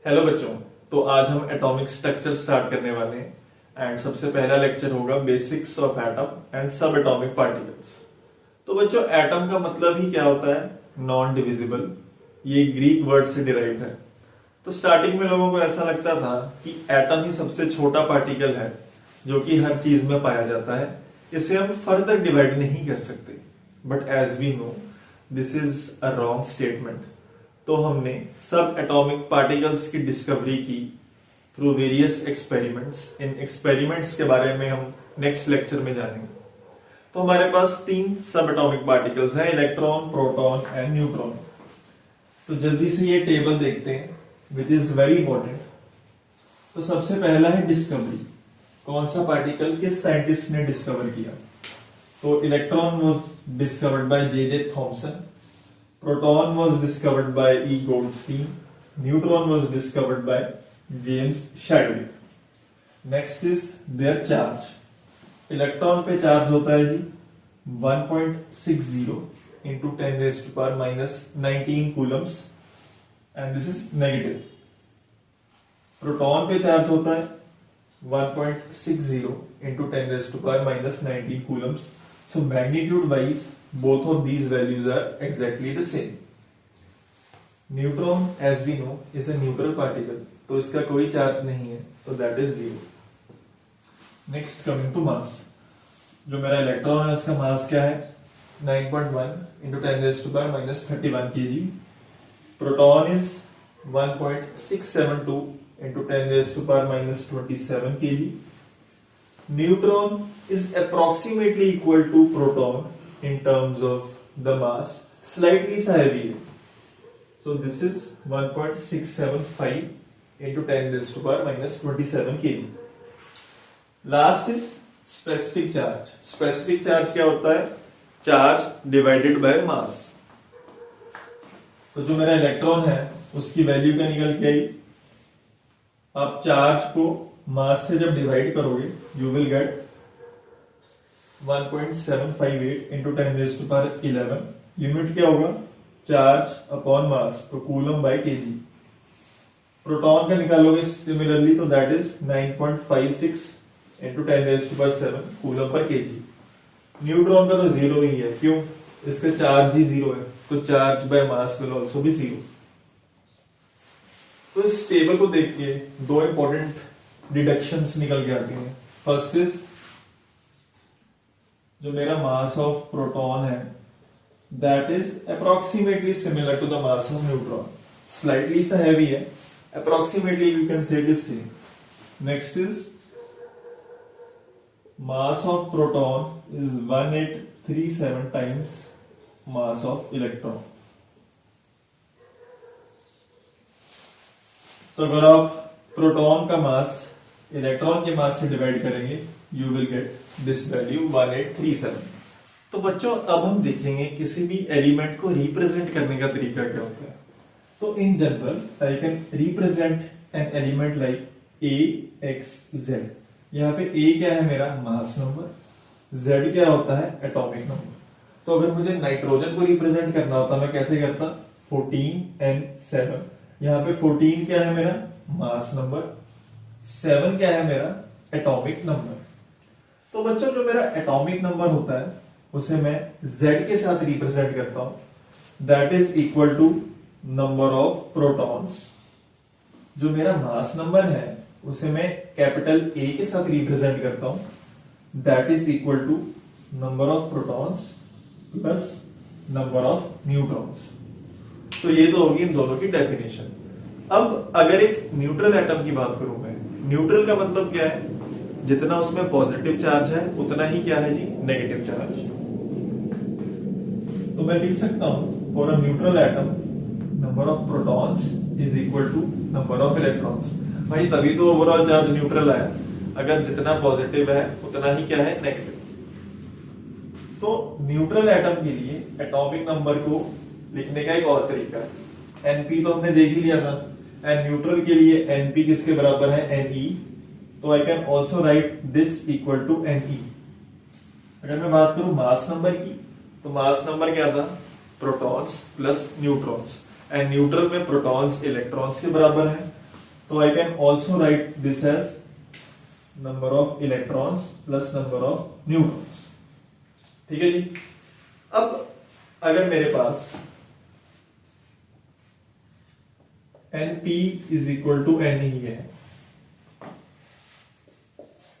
Hello बच्चों। तो आज हम एटॉमिक स्ट्रक्चर स्टार्ट करने वाले हैं एंड सबसे पहला लेक्चर होगा बेसिक्स ऑफ एटम एंड सब एटॉमिक पार्टिकल्स। तो बच्चों एटम का मतलब ही क्या होता है? Non divisible. ये ग्रीक वर्ड से डिराइव्ड है। तो स्टार्टिंग में लोगों को ऐसा लगता था कि एटम ही सबसे छोटा पार्टिकल है जो कि हर चीज में पाया जाता है, इसे हम फर्दर डिवाइड नहीं कर सकते। But as we know this is a wrong statement. तो हमने सब एटॉमिक पार्टिकल्स की डिस्कवरी की थ्रू वेरियस एक्सपेरिमेंट्स। इन एक्सपेरिमेंट्स के बारे में हम नेक्स्ट लेक्चर में जानेंगे। तो हमारे पास 3 सब एटॉमिक पार्टिकल्स हैं, इलेक्ट्रॉन, प्रोटॉन एंड न्यूट्रॉन। तो जल्दी से ये टेबल देखते हैं विच इज वेरी इंपॉर्टेंट। तो सबसे पहला है डिस्कवरी। कौन सा पार्टिकल किस साइंटिस्ट ने डिस्कवर किया? तो electron was discovered by J Thomson, proton was discovered by E. Goldstein, neutron was discovered by James Chadwick. Next is their charge. Electron पे चार्ज होता है जी 1.60 into 10 raised to power minus 19 coulombs and this is negative. Proton पे charge होता है 1.60 into 10 raised to power minus 19 coulombs. So magnitude wise both of these values are exactly the same. Neutron as we know is a neutral particle, तो इसका कोई charge नहीं है, तो that is 0. Next coming to mass. जो मेरा electron है उसका मास क्या है? 9.1 into 10 raised to power minus 31 kg. Proton is 1.672 into 10 raised to power minus 27 kg. Neutron is approximately equal to proton in terms of the mass, slightly heavier. So this is 1.675 into 10 raised to power minus 27 kg. Last is specific charge. Specific charge क्या होता है? Charge divided by mass. तो जो मेरा electron है उसकी value क्या निकल के आई? आप चार्ज को मास से जब डिवाइड करोगे you will get 1.758 into 10 raised to power 11. Unit क्या होगा? चार्ज अपॉन मास, तो कूलम बाय केजी। प्रोटॉन का निकालोगे सिमिलरली तो that is 9.56 into 10 raised to power 7 coulomb per KG. Neutron का तो 0 ही है, क्यों? इसका चार्ज ही 0 है, तो charge by mass will also be 0। तो इस टेबल को देख के 2 इंपॉर्टेंट डिडक्शंस निकल के आते हैं। फर्स्ट इज जो मेरा मास ऑफ प्रोटॉन है that is approximately similar to the mass of neutron. Slightly सा हैवी है, approximately you can say it is same. Next is mass of proton is 1837 times mass of electron. तो अगर आप proton का मास electron के मास से divide करेंगे you will get this value 1837। तो बच्चों अब हम देखेंगे किसी भी एलिमेंट को रिप्रेजेंट करने का तरीका क्या होता है। तो in general I can represent an element like a x Z. यहाँ पे ए क्या है? मेरा मास नंबर। जेड क्या होता है? Atomic number. तो अगर मुझे नाइट्रोजन को रिप्रेजेंट करना होता मैं कैसे करता? 14n7। यहाँ पे 14 क्या है? मेरा मास नंबर। 7 क्या है? मेरा एटॉमिक नंबर। तो बच्चों जो मेरा एटॉमिक नंबर होता है उसे मैं Z के साथ रिप्रेजेंट करता हूं, that is equal to number of protons. जो मेरा मास नंबर है उसे मैं कैपिटल A के साथ रिप्रेजेंट करता हूं, that is equal to number of protons plus number of neutrons. तो ये तो होगी इन दोनों की डेफिनेशन। अब अगर एक न्यूट्रल एटम की बात करूं मैं, न्यूट्रल का मतलब क्या है? जितना उसमें पॉजिटिव चार्ज है उतना ही क्या है जी? Negative charge. तो मैं लिख सकता हूं for a neutral atom number of protons is equal to number of electrons. भाई तभी तो ओवरऑल चार्ज न्यूट्रल आया, अगर जितना पॉजिटिव है उतना ही क्या है? नेगेटिव। तो न्यूट्रल एटम के लिए एटॉमिक नंबर को लिखने का एक और तरीका है। एनपी तो हमने देख ही लिया था, एंड न्यूट्रल के लिए एनपी किसके बराबर है? एनई। तो I can also write this equal to N E. अगर मैं बात करूं मास नंबर की, तो मास नंबर क्या था? Protons plus neutrons. And neutral में प्रोटॉन्स इलेक्ट्रॉन्स के बराबर है, तो I can also write this as number of electrons plus number of neutrons. ठीक है जी। अब अगर मेरे पास Np is equal to N ही है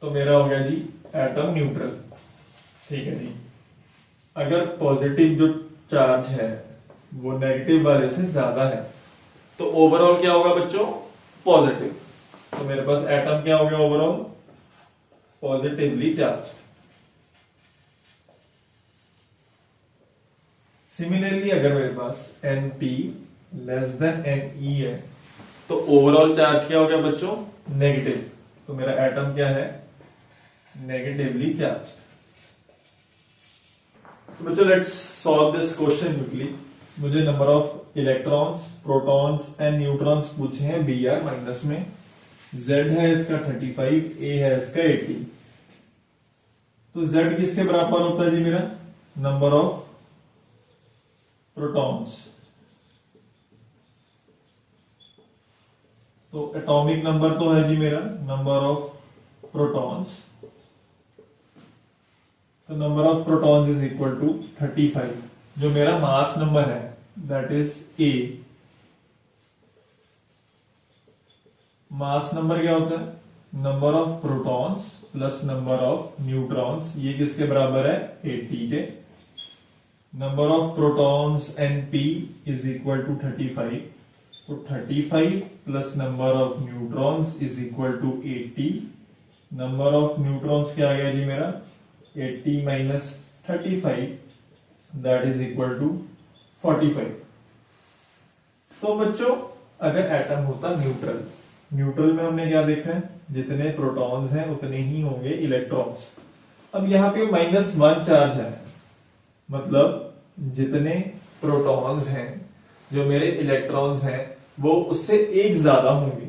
तो मेरा हो गया जी एटम न्यूट्रल। ठीक है जी। अगर पॉजिटिव जो चार्ज है वो नेगेटिव वाले से ज्यादा है तो ओवरऑल क्या होगा बच्चों, पॉजिटिव। तो मेरे पास एटम क्या हो गया ओवरऑल, पॉजिटिवली चार्ज। सिमिलरली अगर मेरे पास Np लेस देन Ne है तो ओवरऑल चार्ज क्या हो गया बच्चों, नेगेटिव। तो मेरा एटम क्या है, नेगेटिवली चार्ज। तो बच्चों let's solve this question quickly. मुझे number of electrons, protons and neutrons पूछे हैं Br माइनस में। Z है इसका 35, A है इसका 80। तो Z किसके बराबर होता है जी मेरा, नंबर ऑफ प्रोटॉन्स। तो एटॉमिक नंबर तो है जी मेरा नंबर ऑफ प्रोटॉन्स। तो number of protons is equal to 35। जो मेरा मास नंबर है that is A। Mass number क्या होता है, number of protons plus number of neutrons. ये किसके बराबर है, 80 के। Number of protons Np is equal to 35। तो 35 plus number of neutrons is equal to 80। Number of neutrons क्या आ गया जी मेरा, 80 minus 35 that is equal to 45। तो बच्चों अगर एटम होता न्यूट्रल, न्यूट्रल में हमने क्या देखा है, जितने प्रोटॉन्स हैं उतने ही होंगे इलेक्ट्रॉन्स। अब यहां पे -1 चार्ज है, मतलब जितने प्रोटॉन्स हैं जो मेरे इलेक्ट्रॉन्स हैं वो उससे एक ज्यादा होंगे।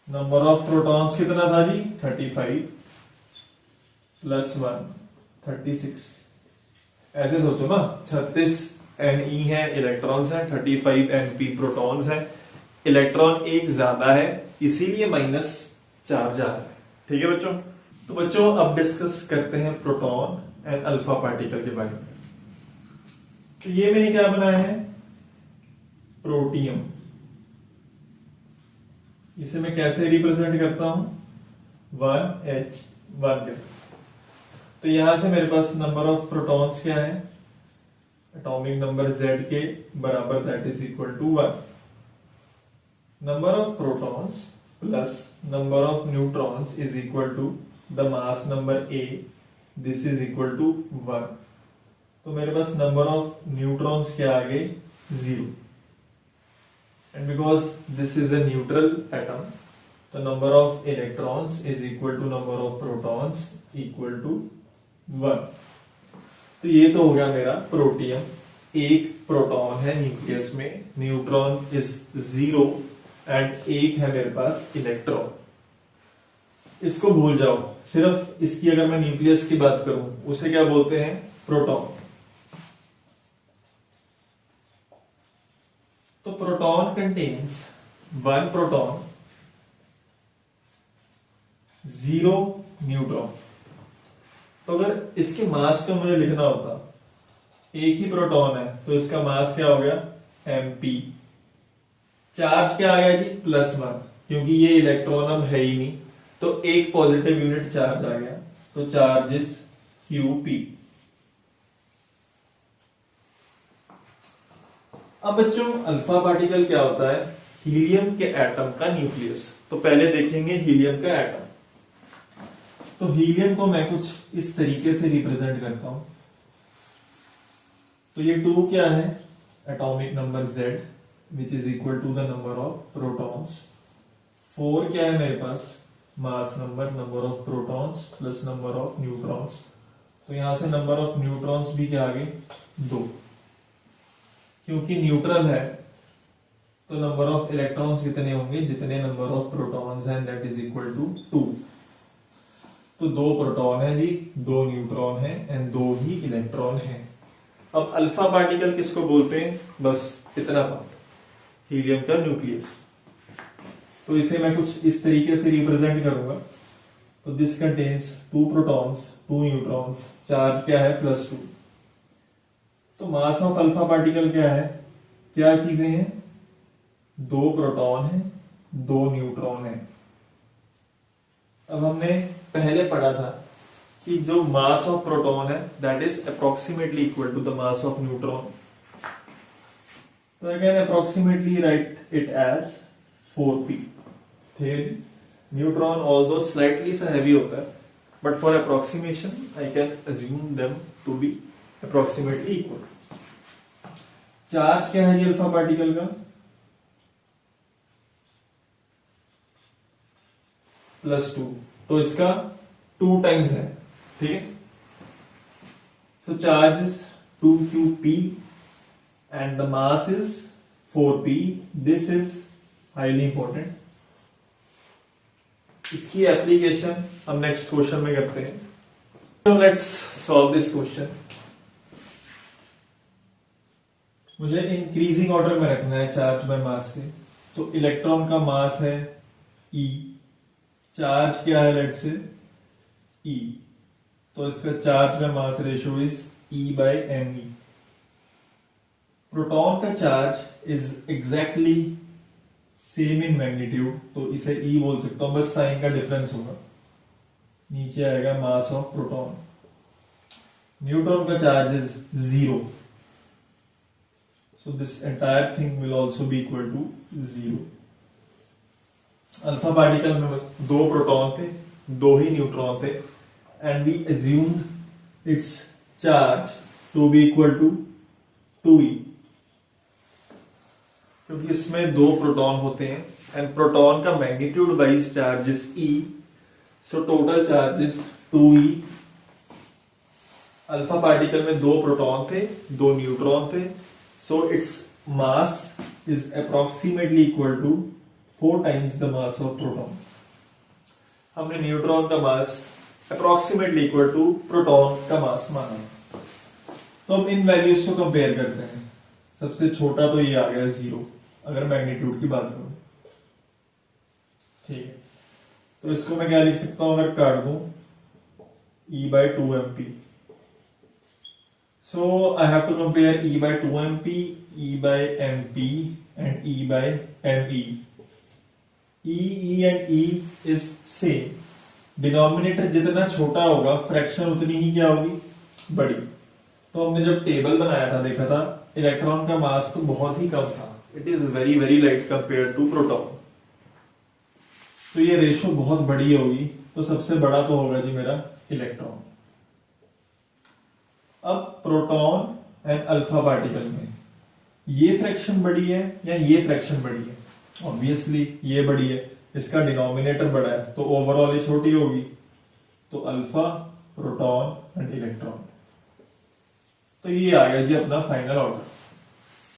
नंबर ऑफ प्रोटॉन्स कितना था जी, 35 प्लस 1 36। ऐसे सोचो ना, 36 Ne है इलेक्ट्रॉन्स है, 35 Np प्रोटॉन्स है। इलेक्ट्रॉन एक ज्यादा है इसीलिए माइनस चार्ज आ रहा है। ठीक है बच्चों। तो बच्चों अब डिस्कस करते हैं प्रोटॉन एंड अल्फा पार्टिकल के बारे में। तो ये मैंने क्या बनाया है, प्रोटियम। इसे मैं कैसे रिप्रेजेंट करता हूं, 1H1 के। तो यहां से मेरे पास नंबर ऑफ प्रोटॉन्स क्या है, एटॉमिक नंबर Z के बराबर that is equal to 1। Number of protons plus number of neutrons is equal to the mass number A, this is equal to 1। तो मेरे पास नंबर ऑफ न्यूट्रॉन्स क्या आ गए, 0। And because this is a neutral atom तो number of electrons is equal to number of protons equal to 1। तो ये तो हो गया मेरा प्रोटियम। एक प्रोटॉन है न्यूक्लियस में, न्यूट्रॉन इज 0 एंड एक है मेरे पास इलेक्ट्रॉन। इसको भूल जाओ, सिर्फ इसकी अगर मैं न्यूक्लियस की बात करूं उसे क्या बोलते हैं, प्रोटॉन। तो प्रोटॉन कंटेन्स 1 प्रोटॉन 0 न्यूट्रॉन। तो अगर इसके मास को मुझे लिखना होता, एक ही प्रोटॉन है तो इसका मास क्या हो गया, Mp। चार्ज क्या आ गया जी, +1, क्योंकि ये इलेक्ट्रॉन अब है ही नहीं तो एक पॉजिटिव यूनिट चार्ज आ गया तो चार्ज इज Qp। अब बच्चों अल्फा पार्टिकल क्या होता है, हीलियम के एटम का न्यूक्लियस। तो पहले देखेंगे हीलियम का एटम। तो हीलियम को मैं कुछ इस तरीके से रिप्रेजेंट करता हूं। तो ये 2 क्या है, atomic number Z which is equal to the number of protons. 4 क्या है मेरे पास, mass number, number of protons plus number of neutrons. तो यहां से नंबर ऑफ न्यूट्रॉन्स भी क्या आ गए, 2। क्योंकि न्यूट्रल है तो नंबर ऑफ इलेक्ट्रॉन्स कितने होंगे, जितने नंबर ऑफ प्रोटॉन्स हैं दैट इज इक्वल टू 2। तो 2 प्रोटॉन है जी, 2 न्यूट्रॉन है एंड 2 ही इलेक्ट्रॉन है। अब अल्फा पार्टिकल किसको बोलते हैं, बस इतना बात। हीलियम का न्यूक्लियस। तो इसे मैं कुछ इस तरीके से रिप्रेजेंट करूंगा। तो this contains 2 protons 2 neutrons, charge क्या है +2। तो मास ऑफ अल्फा पार्टिकल क्या है, क्या चीजें हैं, 2 प्रोटॉन है 2 न्यूट्रॉन है। अब हमने पहले पढ़ा था कि जो मास ऑफ प्रोटॉन है that is approximately equal to the mass of neutron. तो again approximately write it as 4p। ठीक, न्यूट्रॉन ऑल्दो स्लाइटली सा हैवी होता है, but for approximation I can assume them to be approximately equal. Charge क्या है ये alpha particle का, +2, तो इसका 2 टाइम्स है। ठीक है, so charge is 2qp and the mass is 4p। This is highly important. इसकी एप्लीकेशन हम नेक्स्ट क्वेश्चन में करते हैं। तो लेट्स सॉल्व दिस क्वेश्चन। मुझे इंक्रीजिंग ऑर्डर में रखना है चार्ज बाय मास के। तो इलेक्ट्रॉन का मास है E, चार्ज क्या है लेट से E, तो इसका charge by mass ratio is E/me। Proton का charge is exactly same in magnitude, तो इसे E बोल सकता हूं, बस साइन का डिफरेंस होगा। नीचे आएगा मास ऑफ प्रोटॉन। न्यूट्रॉन का charge is 0, so this entire thing will also be equal to 0। Alpha particle में 2 प्रोटॉन थे 2 ही न्यूट्रॉन थे, and we assumed its charge to be equal to 2e, क्योंकि इसमें 2 प्रोटॉन होते हैं एंड प्रोटॉन का magnitude wise charge is E, so total charge is 2e। Alpha particle में 2 प्रोटॉन थे 2 न्यूट्रॉन थे, so its mass is approximately equal to 4 times the mass of proton। हमने neutron का मास approximately equal to प्रोटॉन का मास माना। तो अब इन values को कंपेयर करते हैं। सबसे छोटा तो ये आ गया 0 अगर मैग्नीट्यूड की बात करूं। ठीक है, तो इसको मैं क्या लिख सकता हूं, अगर काट दूं E/2mp। So I have to compare E/2mp, E/mp and E/me। E and E is same। Denominator जितना छोटा होगा फ्रैक्शन उतनी ही क्या होगी, बड़ी। तो हमने जब टेबल बनाया था देखा था इलेक्ट्रॉन का मास तो बहुत ही कम था, it is very very light compare to proton. तो ये रेशो बहुत बड़ी होगी, तो सबसे बड़ा तो होगा जी मेरा इलेक्ट्रॉन। अब प्रोटॉन एंड अल्फा पार्टिकल में ये फ्रैक्शन बड़ी है या ये फ्रैक्शन बड़ी है, ऑब्वियसली ये बड़ी है, इसका डिनोमिनेटर बड़ा है तो ओवरऑल ये छोटी होगी। तो अल्फा, प्रोटॉन एंड इलेक्ट्रॉन। तो ये आ गया जी अपना फाइनल ऑर्डर।